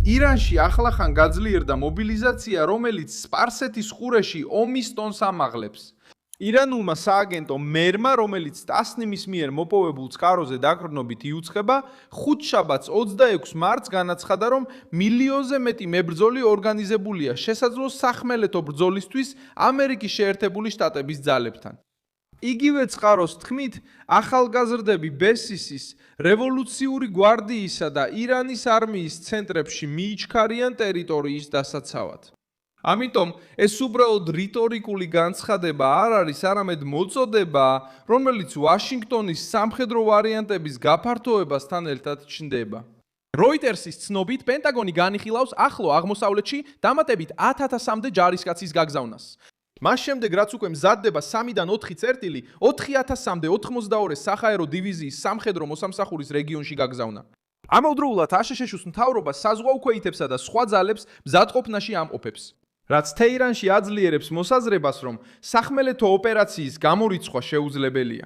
ირანში ახლახან გაძლიერდა მობილიზაცია, რომელიც სპარსეთის ყურეში ომის ტონს ამაღლებს. ირანულმა სააგენტო მერმა, რომელიც ტასნიმის მიერ მოპოვებულ წყაროზე დაყრდნობით იუწყება, ხუთშაბათს 26 მარტს განაცხადა, რომ მილიონზე მეტი მებრძოლი ორგანიზებულია შესაძლო სახმელეთო ბრძოლისთვის ამერიკის შეერთებული შტატების ძალებთან. იგივე წყაროს თქმით, ახალგაზრდები ბესისის, რევოლუციური გვარდიისა და ირანის არმიის ცენტრებში მიიჩქარიან ტერიტორიის დასაცავად. ამიტომ ეს უბრალოდ რიტორიკული განცხადება არ არის, არამედ მოწოდება, რომელიც ვაშინგტონის სამხედრო ვარიანტების გაფართოებასთან ერთად ჩნდება. როიტერსის ცნობით, პენტაგონი განიხილავს ახლო აღმოსავლეთში დამატებით 10,000-მდე ჯარისკაცის გაგზავნას. მას შემდეგ, რაც უკვე მზადდება 3-დან 4 წერტილი, 4,000-მდე 82 საჰაერო დივიზიის სამხედრო მოსამსახურის რეგიონში გაგზავნა. ამავდროულად აშშ-ს მთავრობა საზღვაო ქვეითებსა და სხვა ძალებს მზადყოფნაში ამყოფებს. რაც თეირანში აძლიერებს მოსაზრებას, რომ სახმელეთო ოპერაციის გამორიცხვა შეუძლებელია.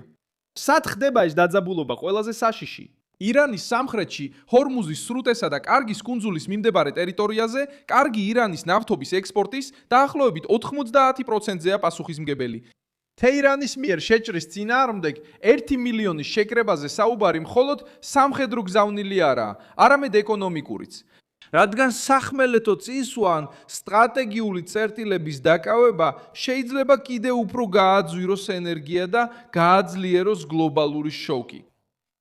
სად ხდება ეს დაძაბულობა ყველაზე საშიში? ირანის სამხრეთში, ჰორმუზის სრუტესა და კარგის კუნძულის მიმდებარე ტერიტორიაზე, კარგი ირანის ნავთობის ექსპორტის დაახლოებით 90%-ზეა პასუხისმგებელი. თეირანის მიერ შეჭრის წინააღმდეგ 1 მილიონის შეკრებაზე საუბარი მხოლოდ სამხედრო გზავნილი არაა, არამედ ეკონომიკურიც. რადგან სახმელეთო წინსვლა ან სტრატეგიული წერტილების დაკავება შეიძლება კიდევ უფრო გააძვიროს ენერგია და გააძლიეროს გლობალური შოკი.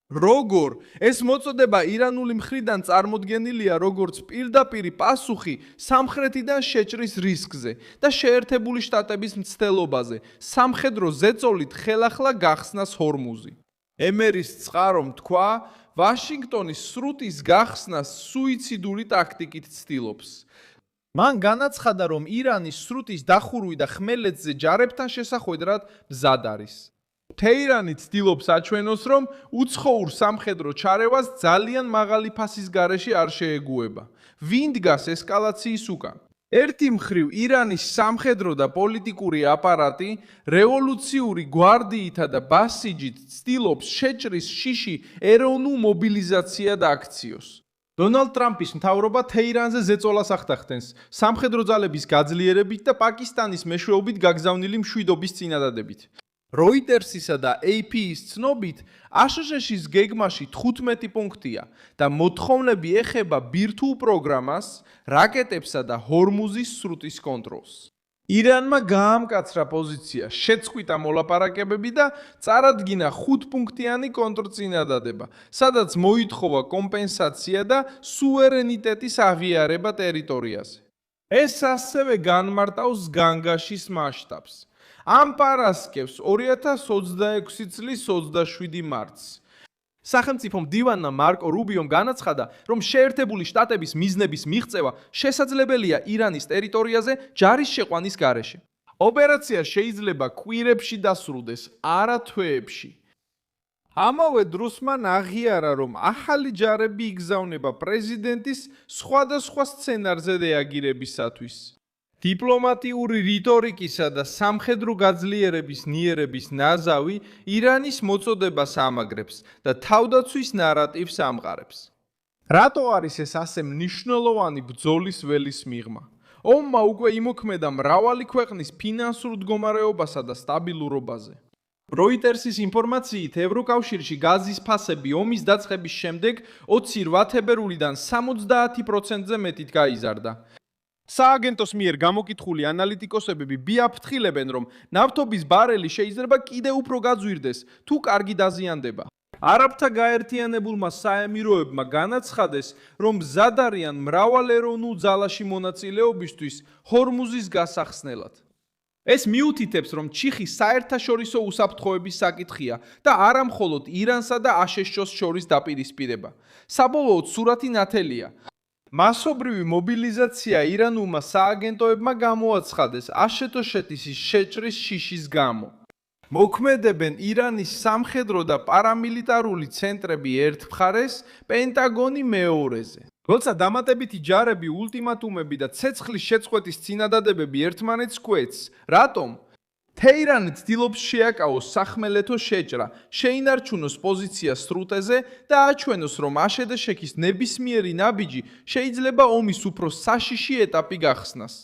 როგორ ეს მოწოდება ირანული მხრიდან წარმოდგენილია როგორც პირდაპირი პასუხი სამხრეთიდან შეჭრის რისკზე და შეერთებული შტატების მცდელობაზე სამხედრო ზეწოლით ხელახლა გახსნას ჰორმუზი. ემერის წყარომ თქვა, ვაშინგტონის სრუტის გახსნას სუიციდური ტაქტიკით ცდილობს. მან განაცხადა, რომ ირანის სრუტის დახურვი და ხმელეთზე ჯარებთან შესახვედრად მზად არის. თეირანი ცდილობს აჩვენოს, რომ უცხოურ სამხედრო ჩარევას ძალიან მაღალი ფასის გარეშე არ შეეგუება. ვინ დგას ესკალაციის უკან? ერთი მხრივ ირანის სამხედრო და პოლიტიკური აპარატი რევოლუციური გვარდიითა და ბასიჯით ცდილობს შეჭრის შიში ეროვნულ მობილიზაციად აქციოს. დონალდ ტრამპის მთავრობა თეირანზე ზეწოლას ახდახდენს სამხედრო ძალების გაძლიერებით და პაკისტანის მეშვეობით გაგზავნილი მშვიდობის წინადადებით. როიტერსისა და AP-ის ცნობით, აშშ-ის გეგმაში 15 პუნქტია და მოთხოვნები ეხება ბირთვულ პროგრამას, რაკეტებსა და ჰორმუზის სრუტის კონტროლს. ირანმა გაამკაცრა პოზიცია, შეწყვიტა მოლაპარაკებები და წარადგინა 5-პუნქტიანი კონტრწინადადება, სადაც მოითხოვა კომპენსაცია და სუვერენიტეტის აღიარება ტერიტორიაზე. ეს ასევე განმარტავს განგაშის მასშტაბს. ამ პარასკევს 2026 წლის 27 მარტს. სახელმწიფო მდივანმა მარკო რუბიომ განაცხადა, რომ შეერთებული შტატების მიზნების მიღწევა შესაძლებელია ირანის ტერიტორიაზე ჯარის შეყვანის გარეშე. ოპერაცია შეიძლება კვირებში დასრულდეს, არა თვეებში. ამავე დროს მან აღიარა, რომ ახალი ჯარები იგზავნება პრეზიდენტის სხვადასხვა სცენარზე რეაგირებისათვის. დიპლომატიური რიტორიკისა და სამხედრო გაძლიერების ნიერების ნაზავი ირანის მოწოდებას ამაგრებს და თავდაცვის ნარატივს ამყარებს. რატო არის ეს ასე მნიშვნელოვანი ბრძოლის ველის მიღმა? ომმა უკვე იმოქმედა მრავალი ქვეყნის ფინანსურ მდგომარეობასა და სტაბილურობაზე. როიტერსის ინფორმაციით, ევროკავშირში გაზის ფასები ომის დაწყების შემდეგ 28 თებერვლიდან 70%-ზე მეტით გაიზარდა. სააგენტოს მიერ გამოკითხული ანალიტიკოსები ბიაფრთხილებენ, რომ ნავთობის ბარელი შეიძლება კიდევ უფრო გაძვირდეს, თუ კარგი დაზიანდება. არაბთა გაერთიანებულმა საემიროებმა განაცხადეს, რომ მზად არიან მრავალეროვნულ ძალაში მონაწილეობისთვის ჰორმუზის გასახსნელად. ეს მიუთითებს, რომ ჩიხი საერთაშორისო უსაფრთხოების საკითხია და არა მხოლოდ ირანსა და აშშ-ს შორის დაპირისპირება. საბოლოოდ სურათი ნათელია. მასობრივი მობილიზაცია ირანულმა სააგენტოებმა გამოაცხადეს აშშ-ის შეჭრის შიშის გამო. მოქმედებენ ირანის სამხედრო და პარამილიტარული ცენტრები ერთ მხარეს, პენტაგონი მეორეზე. როცა დამატებითი ჯარები, ულტიმატუმები და ცეცხლის შეწყვეტის წინადადებები ერთმანეთს კვეთს, რატომ? თეირანი ცდილობს შეაკავოს სახმელეთო შეჭრა, შეინარჩუნოს პოზიცია სრუტეზე და აჩვენოს, რომ აშედეშექის ნებისმიერი ნაბიჯი შეიძლება ომის უფრო საშიში ეტაპი გახსნას.